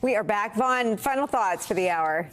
We are back. Vaughn, final thoughts for the hour.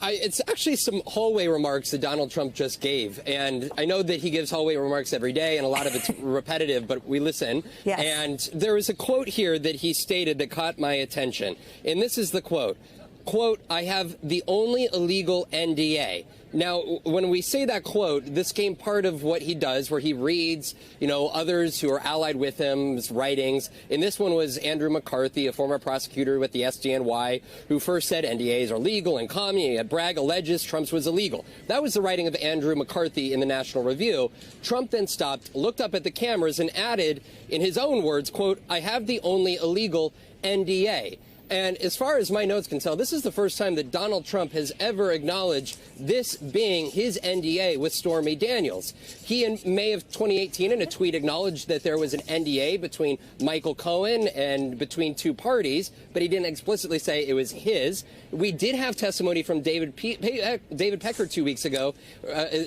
It's actually some hallway remarks that Donald Trump just gave. And I know that he gives hallway remarks every day, and a lot of it's repetitive, but we listen. Yes. And there is a quote here that he stated that caught my attention. And this is the quote. Quote, "I have the only illegal NDA." Now, when we say that quote, this came part of what he does, where he reads, others who are allied with him's writings. And this one was Andrew McCarthy, a former prosecutor with the SDNY, who first said NDAs are legal and common, yet Bragg alleges Trump's was illegal. That was the writing of Andrew McCarthy in the National Review. Trump then stopped, looked up at the cameras, and added, in his own words, quote, "I have the only illegal NDA." And as far as my notes can tell, this is the first time that Donald Trump has ever acknowledged this being his NDA with Stormy Daniels. He, in May of 2018, in a tweet, acknowledged that there was an NDA between Michael Cohen and between two parties, but he didn't explicitly say it was his. We did have testimony from David Pecker 2 weeks ago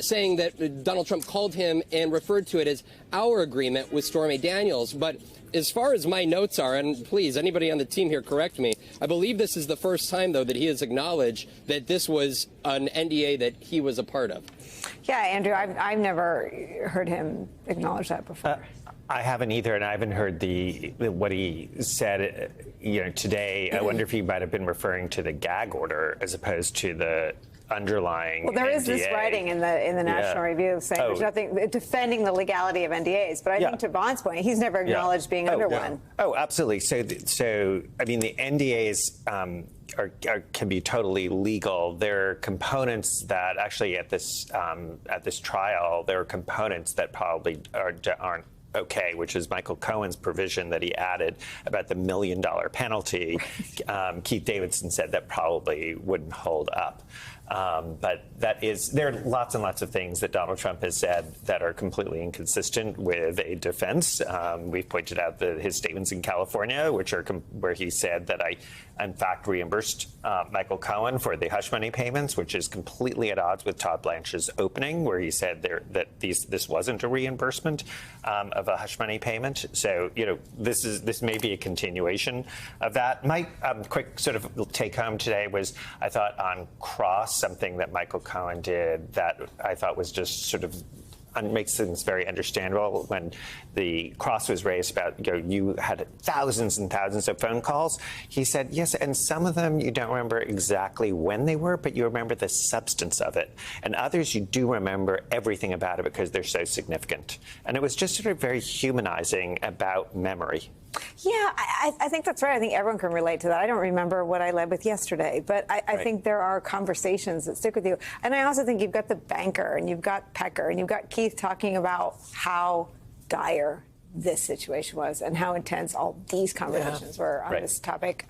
saying that Donald Trump called him and referred to it as our agreement with Stormy Daniels. But as far as my notes are, and please, anybody on the team here correct me, I believe this is the first time, though, that he has acknowledged that this was an NDA that he was a part of. Yeah, Andrew, I've never heard him acknowledge that before. I haven't either, and I haven't heard what he said today. I wonder if he might have been referring to the gag order as opposed to the underlying. Well, there NDA. is this writing in the National Review saying there's nothing defending the legality of NDAs. But I think to Vaughn's point, he's never acknowledged being under one. Oh, absolutely. So I mean, the NDAs can be totally legal. There are components that actually at this trial, there are components that probably aren't okay, which is Michael Cohen's provision that he added about the $1 million penalty. Keith Davidson said that probably wouldn't hold up. But there are lots and lots of things that Donald Trump has said that are completely inconsistent with a defense. We've pointed out his statements in California, where he said that I, in fact, reimbursed Michael Cohen for the hush money payments, which is completely at odds with Todd Blanche's opening, where he said that this wasn't a reimbursement of a hush money payment. So, this may be a continuation of that. My quick sort of take home today was, I thought on cross, something that Michael Cohen did that I thought was just sort of makes things very understandable. When the cross was raised about, you had thousands and thousands of phone calls, he said, yes, and some of them you don't remember exactly when they were, but you remember the substance of it. And others you do remember everything about it because they're so significant. And it was just sort of very humanizing about memory. Yeah, I think that's right. I think everyone can relate to that. I don't remember what I led with yesterday, but I think there are conversations that stick with you. And I also think you've got the banker, and you've got Pecker, and you've got Keith talking about how dire this situation was and how intense all these conversations were on this topic.